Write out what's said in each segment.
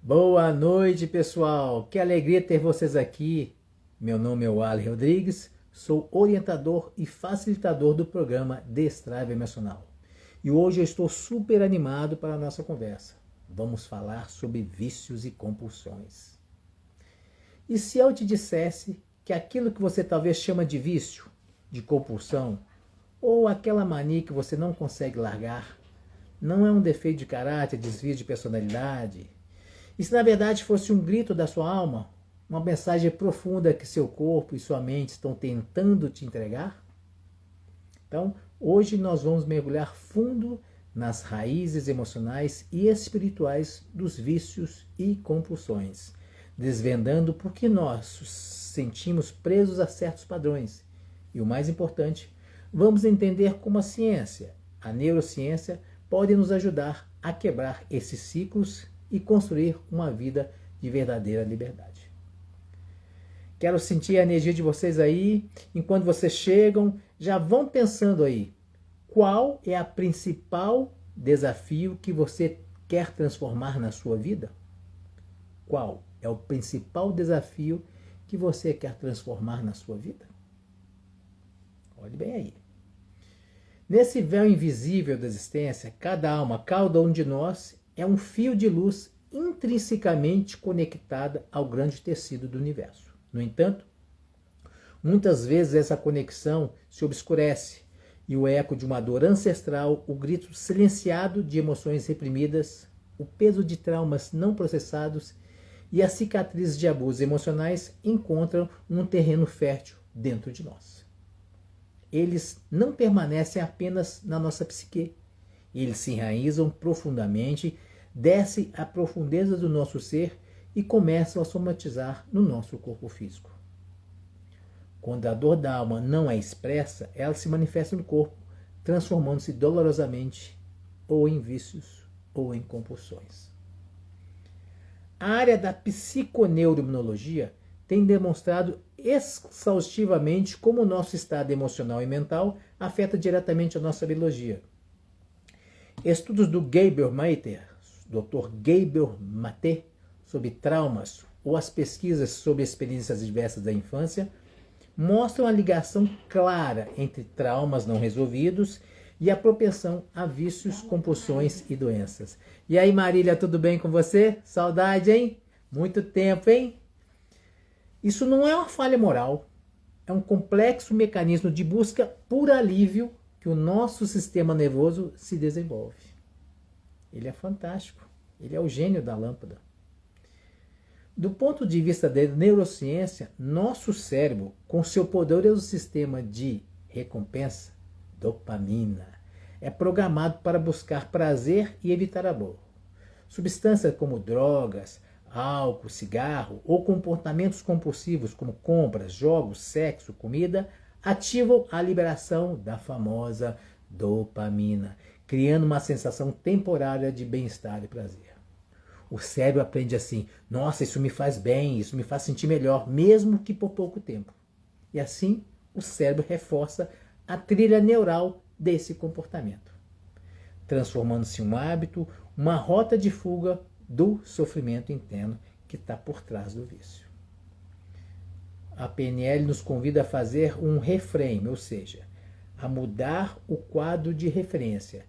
Boa noite, pessoal. Que alegria ter vocês aqui. Meu nome é Wally Rodrigues, sou orientador e facilitador do programa Destrave Emocional. E hoje eu estou super animado para a nossa conversa. Vamos falar sobre vícios e compulsões. E se eu te dissesse que aquilo que você talvez chama de vício, de compulsão, ou aquela mania que você não consegue largar, não é um defeito de caráter, desvio de personalidade? E se na verdade fosse um grito da sua alma, uma mensagem profunda que seu corpo e sua mente estão tentando te entregar? Então, hoje nós vamos mergulhar fundo nas raízes emocionais e espirituais dos vícios e compulsões, desvendando por que nós sentimos presos a certos padrões. E o mais importante, vamos entender como a ciência, a neurociência, pode nos ajudar a quebrar esses ciclos e construir uma vida de verdadeira liberdade. Quero sentir a energia de vocês aí. Enquanto vocês chegam, já vão pensando aí. Qual é o principal desafio que você quer transformar na sua vida? Qual é o principal desafio que você quer transformar na sua vida? Olhe bem aí. Nesse véu invisível da existência, cada alma, cada um de nós é um fio de luz intrinsecamente conectada ao grande tecido do universo. No entanto, muitas vezes essa conexão se obscurece e o eco de uma dor ancestral, o grito silenciado de emoções reprimidas, o peso de traumas não processados e as cicatrizes de abusos emocionais encontram um terreno fértil dentro de nós. Eles não permanecem apenas na nossa psique. Eles se enraizam profundamente, descem à profundeza do nosso ser e começam a somatizar no nosso corpo físico. Quando a dor da alma não é expressa, ela se manifesta no corpo, transformando-se dolorosamente ou em vícios ou em compulsões. A área da psiconeuroimunologia tem demonstrado exaustivamente como o nosso estado emocional e mental afeta diretamente a nossa biologia. Estudos do Gabor Maté, Dr. Gabor Maté, sobre traumas ou as pesquisas sobre experiências diversas da infância mostram a ligação clara entre traumas não resolvidos e a propensão a vícios, compulsões e doenças. E aí, Marília, tudo bem com você? Saudade, hein? Muito tempo, hein? Isso não é uma falha moral, é um complexo mecanismo de busca por alívio que o nosso sistema nervoso se desenvolve. Ele é fantástico, ele é o gênio da lâmpada. Do ponto de vista da neurociência, nosso cérebro, com seu poderoso sistema de recompensa, dopamina, é programado para buscar prazer e evitar a dor. Substâncias como drogas, álcool, cigarro ou comportamentos compulsivos como compras, jogos, sexo, comida, ativam a liberação da famosa dopamina, criando uma sensação temporária de bem-estar e prazer. O cérebro aprende assim: nossa, isso me faz bem, isso me faz sentir melhor, mesmo que por pouco tempo. E assim, o cérebro reforça a trilha neural desse comportamento, transformando-se em um hábito, uma rota de fuga do sofrimento interno que está por trás do vício. A PNL nos convida a fazer um reframe, ou seja, a mudar o quadro de referência.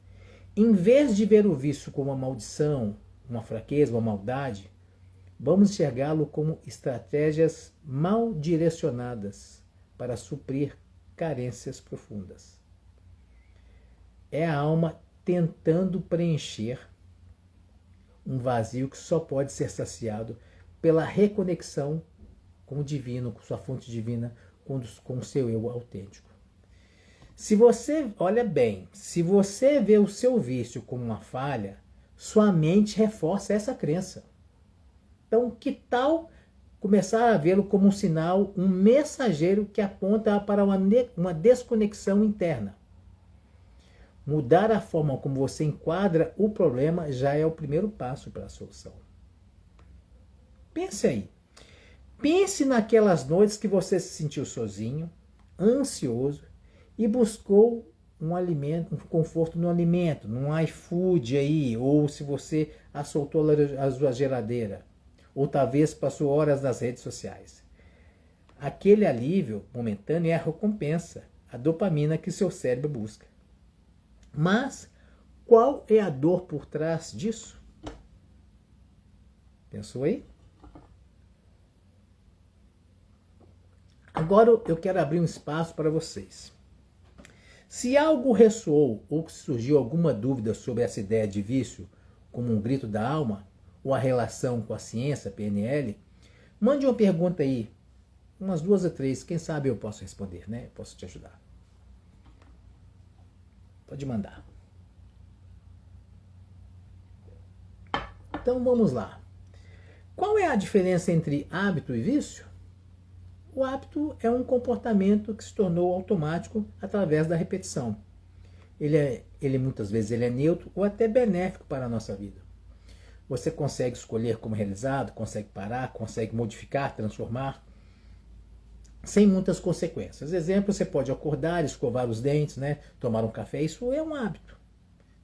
Em vez de ver o vício como uma maldição, uma fraqueza, uma maldade, vamos enxergá-lo como estratégias mal direcionadas para suprir carências profundas. É a alma tentando preencher um vazio que só pode ser pela reconexão com o divino, com sua fonte divina, com o seu eu autêntico. Se você, olha bem, se você vê o seu vício como uma falha, sua mente reforça essa crença. Então, que tal começar a vê-lo como um sinal, um mensageiro que aponta para uma desconexão interna? Mudar a forma como você enquadra o problema já é o primeiro passo para a solução. Pense aí. Pense naquelas noites que você se sentiu sozinho, ansioso e buscou um alimento, um conforto no alimento, num iFood aí, ou se você assoltou a sua geladeira, ou talvez passou horas nas redes sociais. Aquele alívio momentâneo é a recompensa, a dopamina que seu cérebro busca. Mas qual é a dor por trás disso? Pensou aí? Agora eu quero abrir um espaço para vocês. Se algo ressoou ou surgiu alguma dúvida sobre essa ideia de vício, como um grito da alma, ou a relação com a ciência, PNL, mande uma pergunta aí, umas 2 ou 3, quem sabe eu posso responder, né? Posso te ajudar. Pode mandar. Então vamos lá. Qual é a diferença entre hábito e vício? O hábito é um comportamento que se tornou automático através da repetição. Ele muitas vezes é neutro ou até benéfico para a nossa vida. Você consegue escolher como realizado, consegue parar, consegue modificar, transformar, sem muitas consequências. Exemplo, você pode acordar, escovar os dentes, né? Tomar um café, isso é um hábito.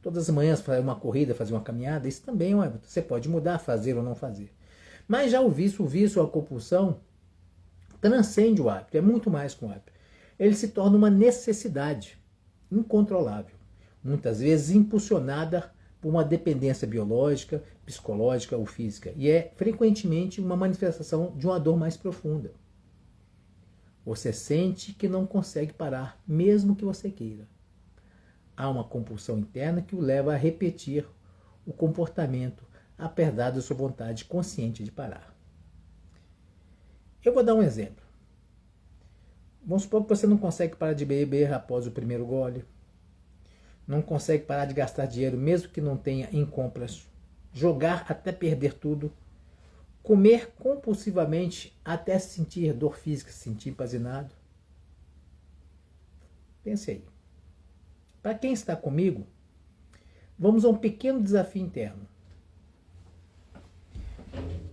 Todas as manhãs fazer uma corrida, fazer uma caminhada, isso também é um hábito. Você pode mudar, fazer ou não fazer. Mas já o vício, a compulsão, transcende o hábito, é muito mais que um hábito. Ele se torna uma necessidade incontrolável, muitas vezes impulsionada por uma dependência biológica, psicológica ou física, e é frequentemente uma manifestação de uma dor mais profunda. Você sente que não consegue parar, mesmo que você queira. Há uma compulsão interna que o leva a repetir o comportamento, apesar da sua vontade consciente de parar. Eu vou dar um exemplo. Vamos supor que você não consegue parar de beber após o primeiro gole. Não consegue parar de gastar dinheiro mesmo que não tenha em compras. Jogar até perder tudo. Comer compulsivamente até sentir dor física, se sentir empazinado. Pense aí. Para quem está comigo, vamos a um pequeno desafio interno.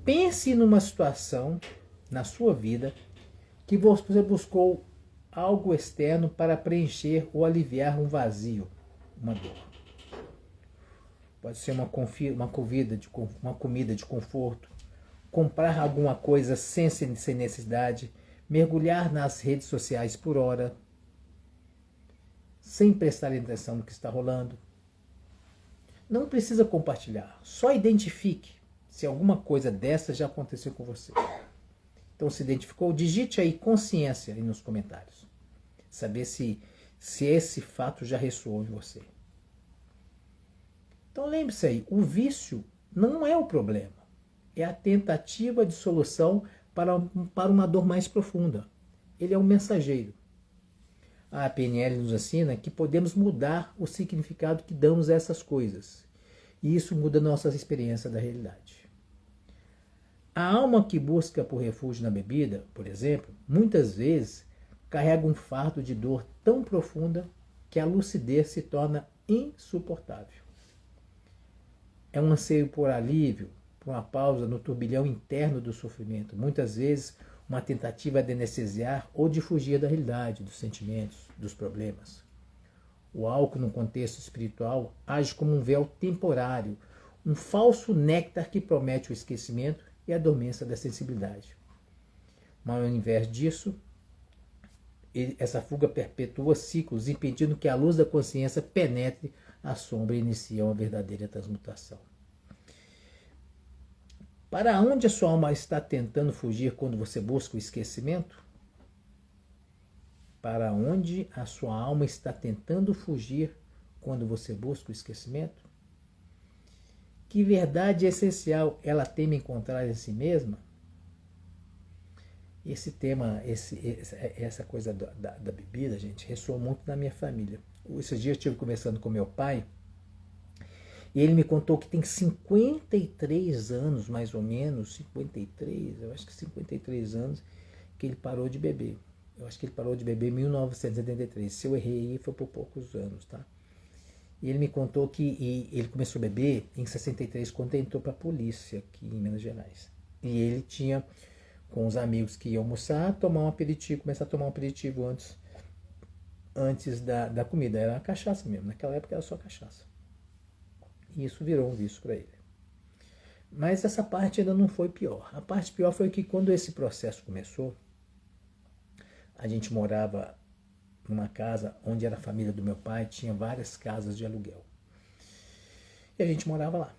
Pense numa situação na sua vida que você buscou algo externo para preencher ou aliviar um vazio, uma dor. Pode ser uma comida de conforto, comprar alguma coisa sem necessidade, mergulhar nas redes sociais por hora, sem prestar atenção no que está rolando. Não precisa compartilhar, só identifique se alguma coisa dessa já aconteceu com você. Então, se identificou, digite aí consciência aí nos comentários. Saber se esse fato já ressoou em você. Então, lembre-se aí, o vício não é o problema. É a tentativa de solução para uma dor mais profunda. Ele é um mensageiro. A PNL nos ensina que podemos mudar o significado que damos a essas coisas. E isso muda a nossa experiência da realidade. A alma que busca por refúgio na bebida, por exemplo, muitas vezes carrega um fardo de dor tão profunda que a lucidez se torna insuportável. É um anseio por alívio, por uma pausa no turbilhão interno do sofrimento, muitas vezes uma tentativa de anestesiar ou de fugir da realidade, dos sentimentos, dos problemas. O álcool, no contexto espiritual, age como um véu temporário, um falso néctar que promete o esquecimento e a dormência da sensibilidade. Mas ao invés disso, essa fuga perpetua ciclos, impedindo que a luz da consciência penetre a sombra e inicie uma verdadeira transmutação. Para onde a sua alma está tentando fugir quando você busca o esquecimento? Para onde a sua alma está tentando fugir quando você busca o esquecimento? Que verdade essencial ela teme encontrar em si mesma? Esse tema, essa coisa da bebida, gente, ressoou muito na minha família. Esses dias eu estive conversando com meu pai e ele me contou que tem 53 anos, mais ou menos, 53, eu acho que 53 anos, que ele parou de beber. Eu acho que ele parou de beber em 1973. Se eu errei, foi por poucos anos, tá? E ele me contou que ele começou a beber em 63, quando ele entrou para a polícia aqui em Minas Gerais. E ele tinha, com os amigos que iam almoçar, começar a tomar um aperitivo antes antes da comida. Era uma cachaça mesmo. Naquela época era só cachaça. E isso virou um vício para ele. Mas essa parte ainda não foi pior. A parte pior foi que quando esse processo começou, a gente morava numa casa onde era a família do meu pai, tinha várias casas de aluguel. E a gente morava lá.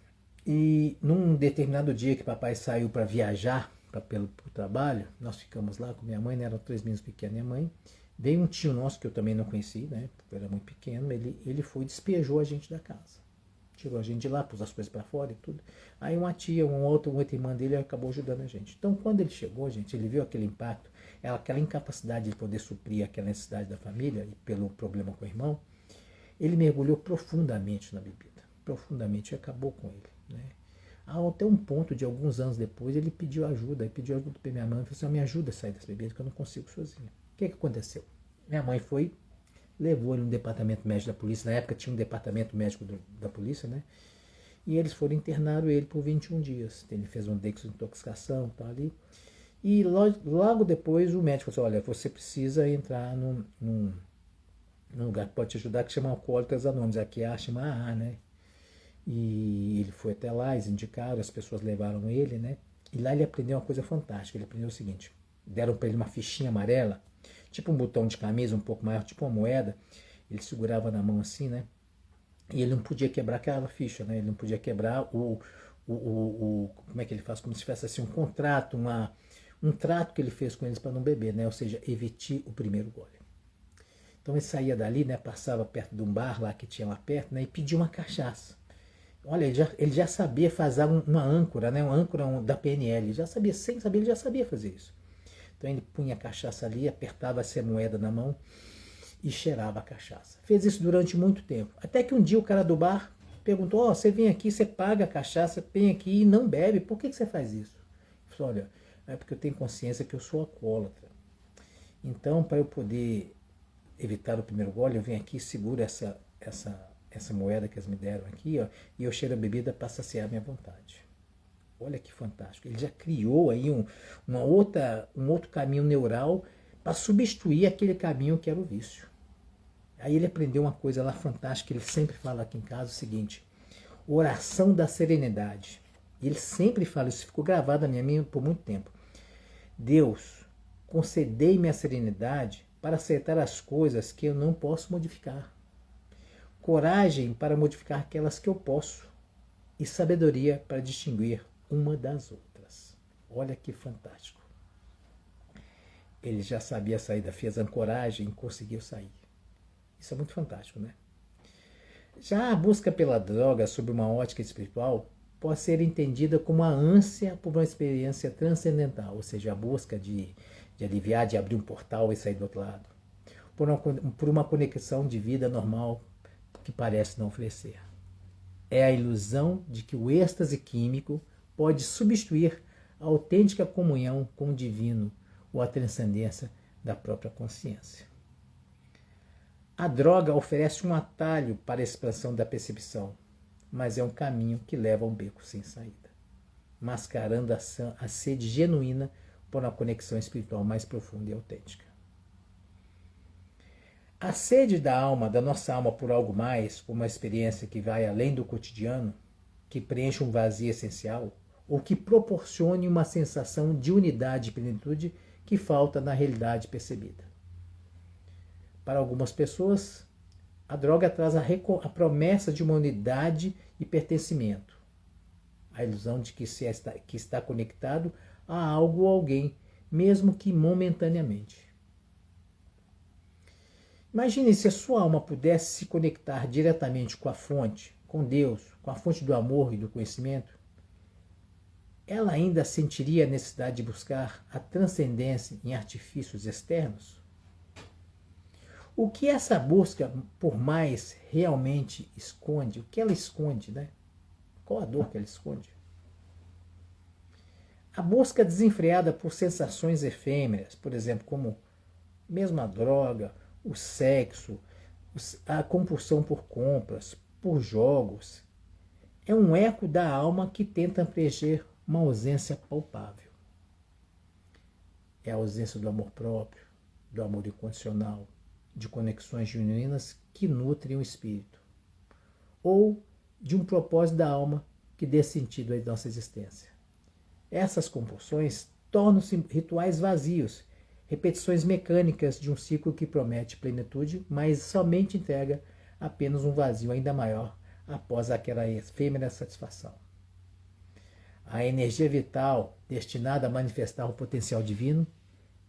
E num determinado dia que papai saiu para viajar pelo trabalho, nós ficamos lá com minha mãe, né? Eram 3 meninos pequenos e minha mãe. Veio um tio nosso que eu também não conheci, né? Porque eu era muito pequeno. Ele foi e despejou a gente da casa. Tirou a gente de lá, pôs as coisas para fora e tudo. Aí uma tia, uma outra irmã dele acabou ajudando a gente. Então quando ele chegou, gente, ele viu aquele impacto, aquela incapacidade de poder suprir aquela necessidade da família e pelo problema com o irmão, ele mergulhou profundamente na bebida. Profundamente, e acabou com ele, né? Até um ponto de alguns anos depois, ele pediu ajuda para minha mãe, falou assim, me ajuda a sair dessa bebida, que eu não consigo sozinho. O que aconteceu? Minha mãe foi, levou ele no departamento médico da polícia, na época tinha um departamento médico da polícia, né? E eles foram internaram ele por 21 dias. Ele fez um desintoxicação, tá ali. E logo depois o médico falou assim, olha, você precisa entrar num lugar que pode te ajudar, que chama Alcoólicos Anônimos, aqui chama AA, né? E ele foi até lá, eles indicaram, as pessoas levaram ele, né? E lá ele aprendeu uma coisa fantástica. Ele aprendeu o seguinte: deram para ele uma fichinha amarela, tipo um botão de camisa um pouco maior, tipo uma moeda. Ele segurava na mão assim, né? E ele não podia quebrar aquela ficha, né? Ele não podia quebrar como é que ele faz? Como se tivesse assim um contrato, um trato que ele fez com eles para não beber, né? Ou seja, evite o primeiro gole. Então ele saía dali, né? Passava perto de um bar lá que tinha lá perto, né? E pedia uma cachaça. Olha, ele já sabia fazer uma âncora, né? Uma âncora da PNL. Ele já sabia, sem saber, ele já sabia fazer isso. Então ele punha a cachaça ali, apertava essa moeda na mão e cheirava a cachaça. Fez isso durante muito tempo. Até que um dia o cara do bar perguntou, você vem aqui, você paga a cachaça, vem aqui e não bebe, por que você faz isso? Ele falou, olha, é porque eu tenho consciência que eu sou alcoólatra. Então, para eu poder evitar o primeiro gole, eu venho aqui e seguro essa moeda que eles me deram aqui, ó, e eu cheiro a bebida para saciar a minha vontade. Olha que fantástico. Ele já criou aí um outro caminho neural para substituir aquele caminho que era o vício. Aí ele aprendeu uma coisa lá fantástica, que ele sempre fala aqui em casa, o seguinte: oração da serenidade. Ele sempre fala, isso ficou gravado na minha mente por muito tempo. Deus, concedei-me a serenidade para aceitar as coisas que eu não posso modificar. Coragem para modificar aquelas que eu posso. E sabedoria para distinguir uma das outras. Olha que fantástico. Ele já sabia sair da fez ancoragem e conseguiu sair. Isso é muito fantástico, né? Já a busca pela droga sob uma ótica espiritual pode ser entendida como a ânsia por uma experiência transcendental, ou seja, a busca de aliviar, de abrir um portal e sair do outro lado, por uma conexão de vida normal que parece não oferecer. É a ilusão de que o êxtase químico pode substituir a autêntica comunhão com o divino ou a transcendência da própria consciência. A droga oferece um atalho para a expansão da percepção, mas é um caminho que leva a um beco sem saída, mascarando a sede genuína por uma conexão espiritual mais profunda e autêntica. A sede da nossa alma por algo mais, por uma experiência que vai além do cotidiano, que preenche um vazio essencial, ou que proporcione uma sensação de unidade e plenitude que falta na realidade percebida. Para algumas pessoas, a droga traz a promessa de uma unidade e pertencimento, a ilusão de que está conectado a algo ou alguém, mesmo que momentaneamente. Imagine se a sua alma pudesse se conectar diretamente com a fonte, com Deus, com a fonte do amor e do conhecimento. Ela ainda sentiria a necessidade de buscar a transcendência em artifícios externos? O que essa busca por mais realmente esconde? O que ela esconde, né? Qual a dor que ela esconde? A busca desenfreada por sensações efêmeras, por exemplo, como mesmo a droga, o sexo, a compulsão por compras, por jogos, é um eco da alma que tenta preencher uma ausência palpável. É a ausência do amor próprio, do amor incondicional, de conexões genuínas que nutrem o espírito, ou de um propósito da alma que dê sentido à nossa existência. Essas compulsões tornam-se rituais vazios, repetições mecânicas de um ciclo que promete plenitude, mas somente entrega apenas um vazio ainda maior após aquela efêmera satisfação. A energia vital destinada a manifestar o potencial divino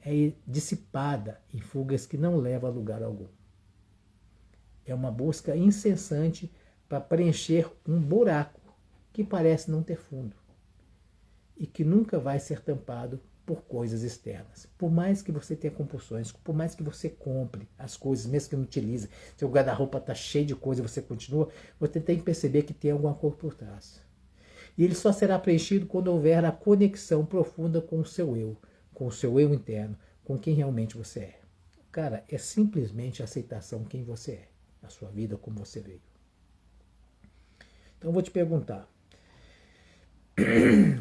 é dissipada em fugas que não levam a lugar algum. É uma busca incessante para preencher um buraco que parece não ter fundo e que nunca vai ser tampado por coisas externas. Por mais que você tenha compulsões, por mais que você compre as coisas, mesmo que não utilize, seu guarda-roupa está cheio de coisa e você continua, você tem que perceber que tem alguma coisa por trás. E ele só será preenchido quando houver a conexão profunda com o seu eu interno, com quem realmente você é. Cara, é simplesmente a aceitação quem você é, a sua vida como você veio. Então eu vou te perguntar,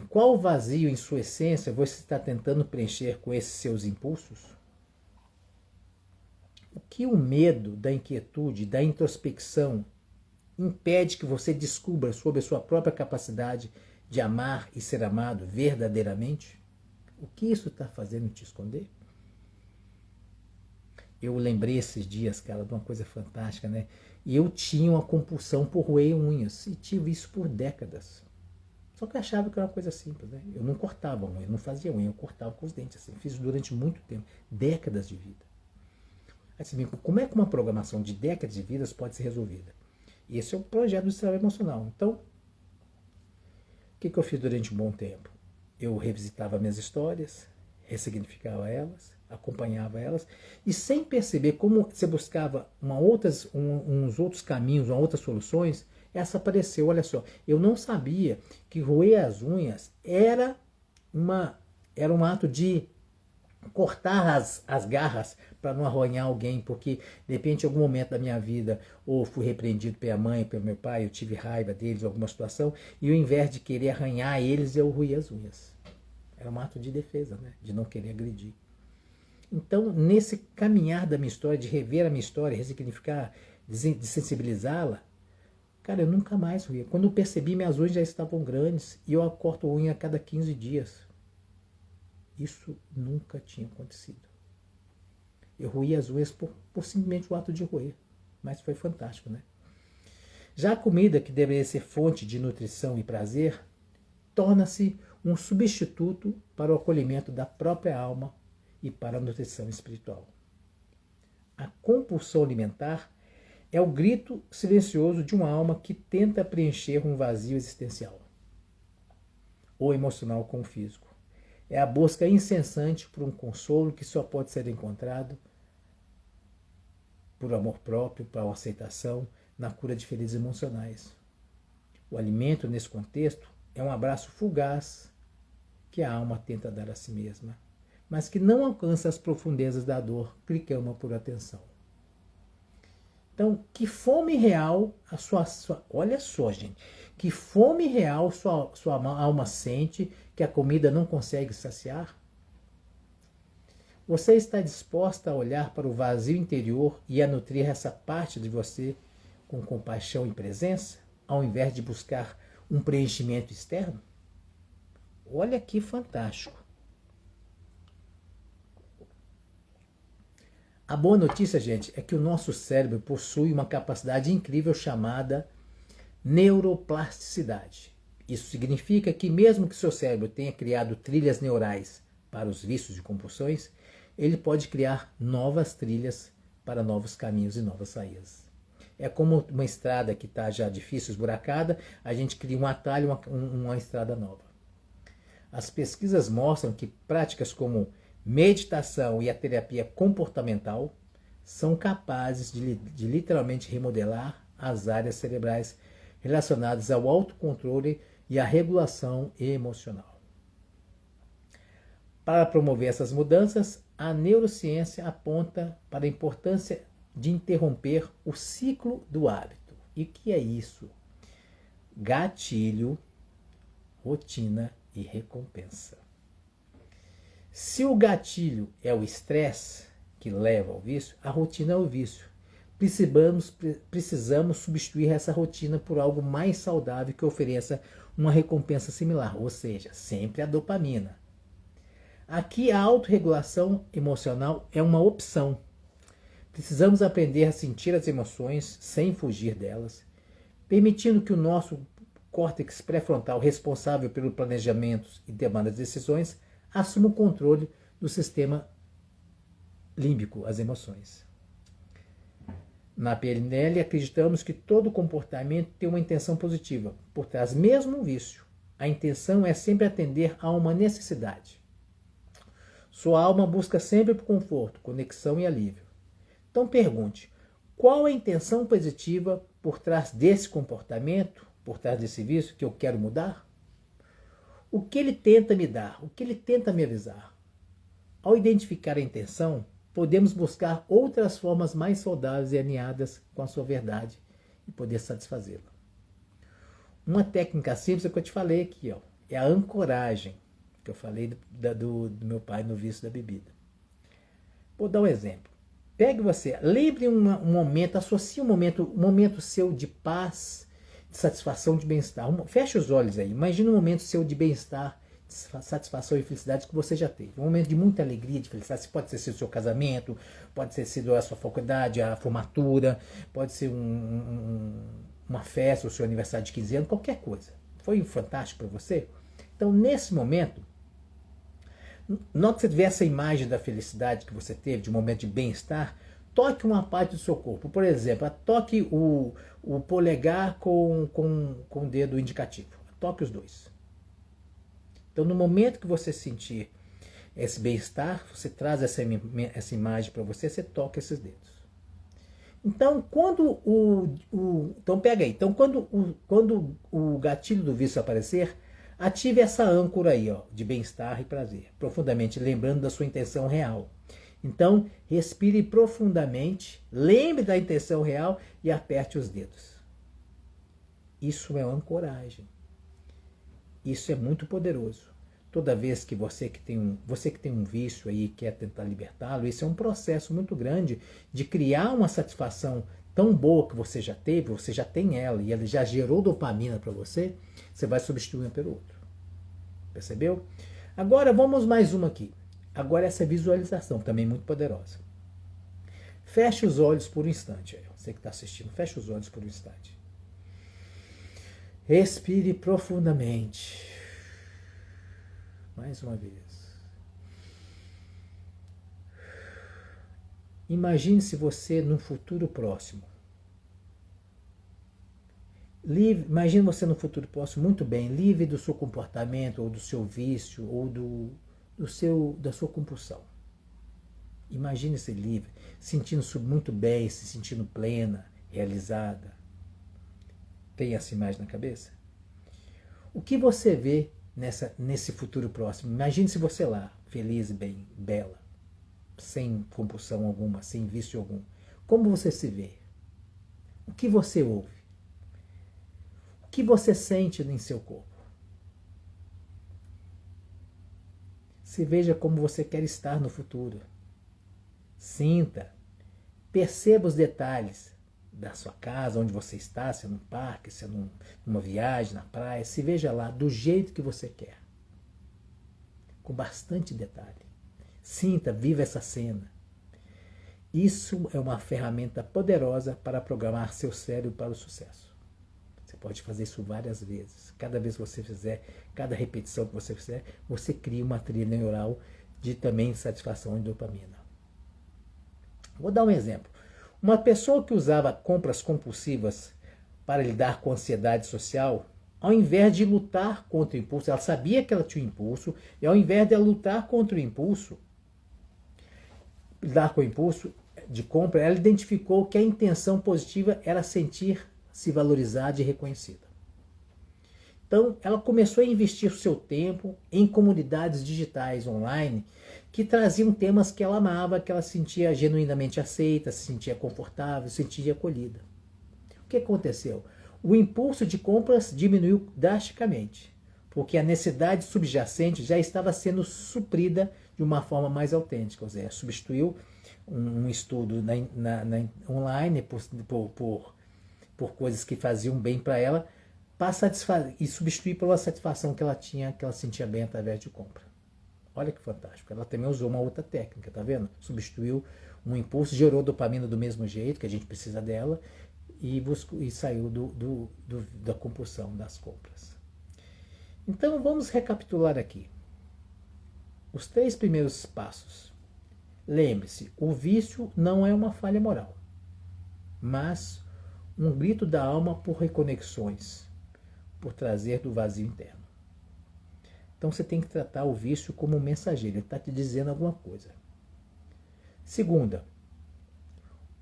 qual vazio em sua essência você está tentando preencher com esses seus impulsos? O que o medo, da inquietude, da introspecção impede que você descubra sobre a sua própria capacidade de amar e ser amado verdadeiramente? O que isso está fazendo te esconder? Eu lembrei esses dias, cara, de uma coisa fantástica, né? E eu tinha uma compulsão por roer unhas e tive isso por décadas. Só que eu achava que era uma coisa simples, né? Eu não cortava unha, eu não fazia unha, eu cortava com os dentes, assim. Fiz durante muito tempo, décadas de vida. Assim, como é que uma programação de décadas de vidas pode ser resolvida? Esse é o projeto do Destrave Emocional. Então, o que eu fiz durante um bom tempo? Eu revisitava minhas histórias, ressignificava elas, acompanhava elas, e sem perceber como você buscava uns outros caminhos, outras soluções, essa apareceu. Olha só, eu não sabia que roer as unhas era um ato de cortar as garras para não arranhar alguém, porque de repente em algum momento da minha vida ou fui repreendido pela mãe, pelo meu pai, eu tive raiva deles, alguma situação, e ao invés de querer arranhar eles, eu roía as unhas. Era um ato de defesa, né? De não querer agredir. Então, nesse caminhar da minha história, de rever a minha história, ressignificar, de sensibilizá-la, cara, eu nunca mais roía. Quando eu percebi, minhas unhas já estavam grandes e eu corto unha a cada 15 dias. Isso nunca tinha acontecido. Eu roí as unhas por simplesmente o ato de roer. Mas foi fantástico, né? Já a comida, que deveria ser fonte de nutrição e prazer, torna-se um substituto para o acolhimento da própria alma e para a nutrição espiritual. A compulsão alimentar é o grito silencioso de uma alma que tenta preencher um vazio existencial, ou emocional com o físico. É a busca incessante por um consolo que só pode ser encontrado por amor próprio, por aceitação, na cura de feridas emocionais. O alimento, nesse contexto, é um abraço fugaz que a alma tenta dar a si mesma, mas que não alcança as profundezas da dor que clama por atenção. Então, que fome real olha só, gente, que fome real sua alma sente que a comida não consegue saciar? Você está disposta a olhar para o vazio interior e a nutrir essa parte de você com compaixão e presença, ao invés de buscar um preenchimento externo? Olha que fantástico. A boa notícia, gente, é que o nosso cérebro possui uma capacidade incrível chamada neuroplasticidade. Isso significa que mesmo que seu cérebro tenha criado trilhas neurais para os vícios e compulsões, ele pode criar novas trilhas para novos caminhos e novas saídas. É como uma estrada que está já difícil, esburacada, a gente cria um atalho, uma estrada nova. As pesquisas mostram que práticas como meditação e a terapia comportamental são capazes de literalmente remodelar as áreas cerebrais relacionadas ao autocontrole e à regulação emocional. Para promover essas mudanças, a neurociência aponta para a importância de interromper o ciclo do hábito. E o que é isso? Gatilho, rotina e recompensa. Se o gatilho é o estresse, que leva ao vício, a rotina é o vício. Precisamos substituir essa rotina por algo mais saudável que ofereça uma recompensa similar, ou seja, sempre a dopamina. Aqui a autorregulação emocional é uma opção. Precisamos aprender a sentir as emoções sem fugir delas, permitindo que o nosso córtex pré-frontal, responsável pelo planejamento e tomada de decisões, assuma o controle do sistema límbico, as emoções. Na PNL, acreditamos que todo comportamento tem uma intenção positiva por trás, mesmo um vício. A intenção é sempre atender a uma necessidade. Sua alma busca sempre por conforto, conexão e alívio. Então pergunte, qual a intenção positiva por trás desse comportamento, por trás desse vício que eu quero mudar? O que ele tenta me dar? O que ele tenta me avisar? Ao identificar a intenção, podemos buscar outras formas mais saudáveis e alinhadas com a sua verdade e poder satisfazê-la. Uma técnica simples que eu te falei aqui, ó, é a ancoragem, que eu falei do meu pai no vício da bebida. Vou dar um exemplo. Pegue você, lembre um momento, associe um momento seu de paz, de satisfação, de bem-estar. Feche os olhos aí, imagine um momento seu de bem-estar, de satisfação e felicidade que você já teve. Um momento de muita alegria, de felicidade. Pode ter sido o seu casamento, pode ter sido a sua faculdade, a formatura, pode ser uma festa, o seu aniversário de 15 anos, qualquer coisa. Foi fantástico para você? Então, nesse momento, na hora que você tiver essa imagem da felicidade que você teve, de um momento de bem-estar, toque uma parte do seu corpo. Por exemplo, toque o polegar com o dedo indicativo. Toque os dois. Então, no momento que você sentir esse bem-estar, você traz essa imagem para você, você toca esses dedos. Então, então pega aí. Então, quando o gatilho do vício aparecer, ative essa âncora aí, ó, de bem-estar e prazer, profundamente, lembrando da sua intenção real. Então, respire profundamente, lembre da intenção real e aperte os dedos. Isso é ancoragem. Isso é muito poderoso. Toda vez que você que tem um vício aí e quer tentar libertá-lo, isso é um processo muito grande de criar uma satisfação tão boa que você já teve, você já tem ela e ela já gerou dopamina para você, você vai substituir um pelo outro. Percebeu? Agora vamos mais uma aqui. Agora essa visualização também muito poderosa. Feche os olhos por um instante. Você que está assistindo, feche os olhos por um instante. Respire profundamente. Mais uma vez. Imagine-se você num futuro próximo. Imagine você no futuro próximo muito bem, livre do seu comportamento, ou do seu vício, ou da sua compulsão. Imagine-se livre, sentindo-se muito bem, se sentindo plena, realizada. Tem essa imagem na cabeça? O que você vê nesse futuro próximo? Imagine-se você lá, feliz e bem, bela, sem compulsão alguma, sem vício algum. Como você se vê? O que você ouve? O que você sente em seu corpo? Se veja como você quer estar no futuro. Sinta, perceba os detalhes da sua casa, onde você está, se é num parque, se é numa viagem, na praia. Se veja lá do jeito que você quer. Com bastante detalhe. Sinta, viva essa cena. Isso é uma ferramenta poderosa para programar seu cérebro para o sucesso. Você pode fazer isso várias vezes. Cada vez que você fizer, cada repetição que você fizer, você cria uma trilha neural de também satisfação de dopamina. Vou dar um exemplo. Uma pessoa que usava compras compulsivas para lidar com a ansiedade social, ao invés de lutar contra o impulso, ela sabia que ela tinha um impulso, e ao invés de ela lutar contra o impulso, lidar com o impulso de compra, ela identificou que a intenção positiva era sentir-se valorizada e reconhecida. Então, ela começou a investir o seu tempo em comunidades digitais online que traziam temas que ela amava, que ela sentia genuinamente aceita, se sentia confortável, se sentia acolhida. O que aconteceu? O impulso de compras diminuiu drasticamente, porque a necessidade subjacente já estava sendo suprida de uma forma mais autêntica, ou seja, substituiu um estudo online por coisas que faziam bem para ela, para satisfazer e substituir pela satisfação que ela tinha, que ela sentia bem através de compra. Olha que fantástico. Ela também usou uma outra técnica, tá vendo? Substituiu um impulso, gerou dopamina do mesmo jeito, que a gente precisa dela, e saiu da compulsão das compras. Então vamos recapitular aqui. Os 3 primeiros passos. Lembre-se, o vício não é uma falha moral, mas um grito da alma por reconexões, por trazer do vazio interno. Então você tem que tratar o vício como um mensageiro, ele está te dizendo alguma coisa. Segunda,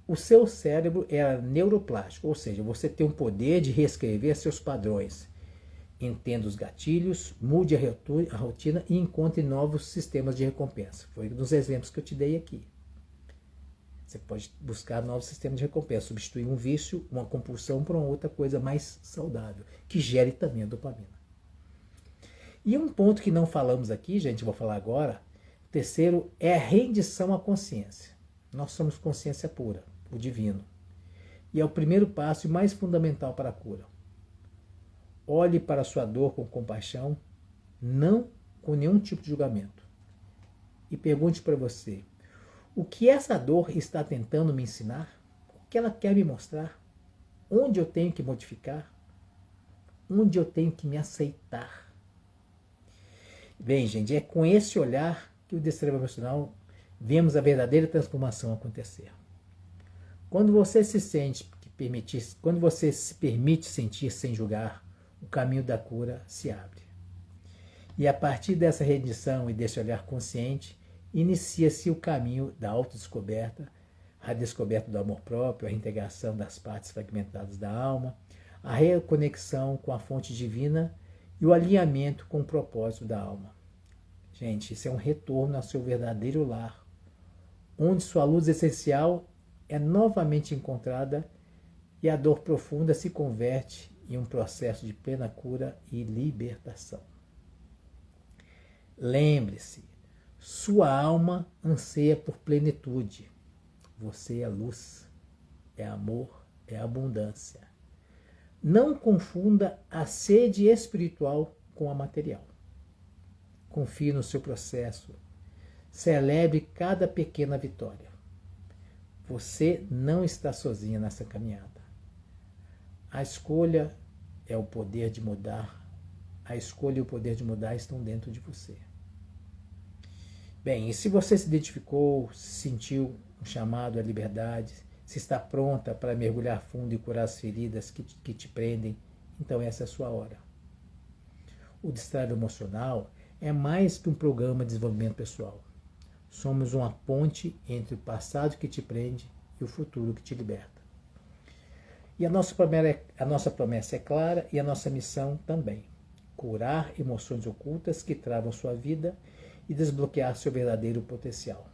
o seu cérebro é neuroplástico, ou seja, você tem o poder de reescrever seus padrões. Entenda os gatilhos, mude a rotina e encontre novos sistemas de recompensa. Foi um dos exemplos que eu te dei aqui. Você pode buscar novos sistemas de recompensa, substituir um vício, uma compulsão por uma outra coisa mais saudável, que gere também a dopamina. E um ponto que não falamos aqui, gente, vou falar agora, o terceiro é a rendição à consciência. Nós somos consciência pura, o divino. E é o primeiro passo e mais fundamental para a cura. Olhe para a sua dor com compaixão, não com nenhum tipo de julgamento. E pergunte para você, o que essa dor está tentando me ensinar? O que ela quer me mostrar? Onde eu tenho que modificar? Onde eu tenho que me aceitar? Bem, gente, é com esse olhar que o Destrave Emocional vemos a verdadeira transformação acontecer. Quando você quando você se permite sentir sem julgar, o caminho da cura se abre. E a partir dessa rendição e desse olhar consciente, inicia-se o caminho da autodescoberta, a descoberta do amor próprio, a reintegração das partes fragmentadas da alma, a reconexão com a fonte divina e o alinhamento com o propósito da alma. Gente, isso é um retorno ao seu verdadeiro lar, onde sua luz essencial é novamente encontrada e a dor profunda se converte em um processo de plena cura e libertação. Lembre-se, sua alma anseia por plenitude. Você é luz, é amor, é abundância. Não confunda a sede espiritual com a material. Confie no seu processo. Celebre cada pequena vitória. Você não está sozinha nessa caminhada. A escolha é o poder de mudar. A escolha e o poder de mudar estão dentro de você. Bem, e se você se identificou, se sentiu um chamado à liberdade, se está pronta para mergulhar fundo e curar as feridas que te prendem, então essa é a sua hora. O Destrave Emocional é mais que um programa de desenvolvimento pessoal. Somos uma ponte entre o passado que te prende e o futuro que te liberta. E a nossa promessa é clara e a nossa missão também. Curar emoções ocultas que travam sua vida e desbloquear seu verdadeiro potencial.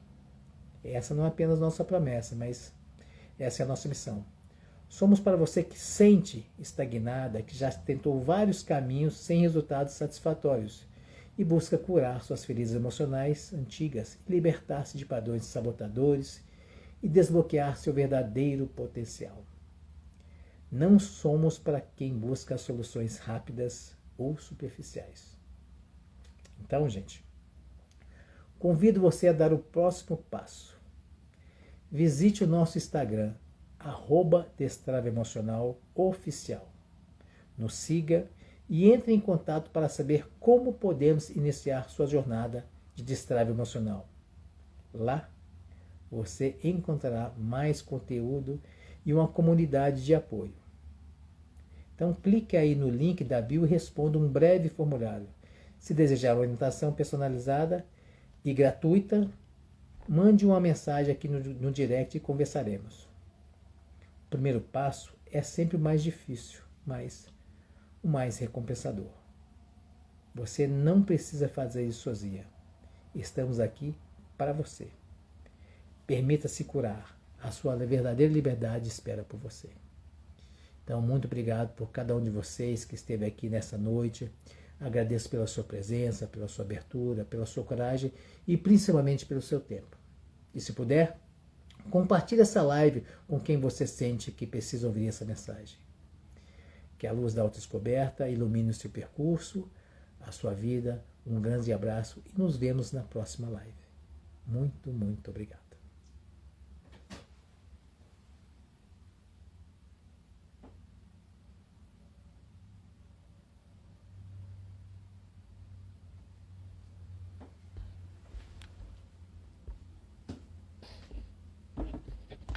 Essa não é apenas nossa promessa, mas essa é a nossa missão. Somos para você que sente estagnada, que já tentou vários caminhos sem resultados satisfatórios e busca curar suas feridas emocionais antigas, libertar-se de padrões sabotadores e desbloquear seu verdadeiro potencial. Não somos para quem busca soluções rápidas ou superficiais. Então, gente, convido você a dar o próximo passo. Visite o nosso Instagram, @destraveemocionaloficial. Nos siga e entre em contato para saber como podemos iniciar sua jornada de destrave emocional. Lá, você encontrará mais conteúdo e uma comunidade de apoio. Então clique aí no link da bio e responda um breve formulário. Se desejar orientação personalizada e gratuita, mande uma mensagem aqui no direct e conversaremos. O primeiro passo é sempre o mais difícil, mas o mais recompensador. Você não precisa fazer isso sozinha. Estamos aqui para você. Permita-se curar. A sua verdadeira liberdade espera por você. Então, muito obrigado por cada um de vocês que esteve aqui nessa noite. Agradeço pela sua presença, pela sua abertura, pela sua coragem e principalmente pelo seu tempo. E se puder, Compartilhe essa live com quem você sente que precisa ouvir essa mensagem. Que a luz da autodescoberta ilumine o seu percurso, a sua vida. Um grande abraço e nos vemos na próxima live. Muito, muito obrigado.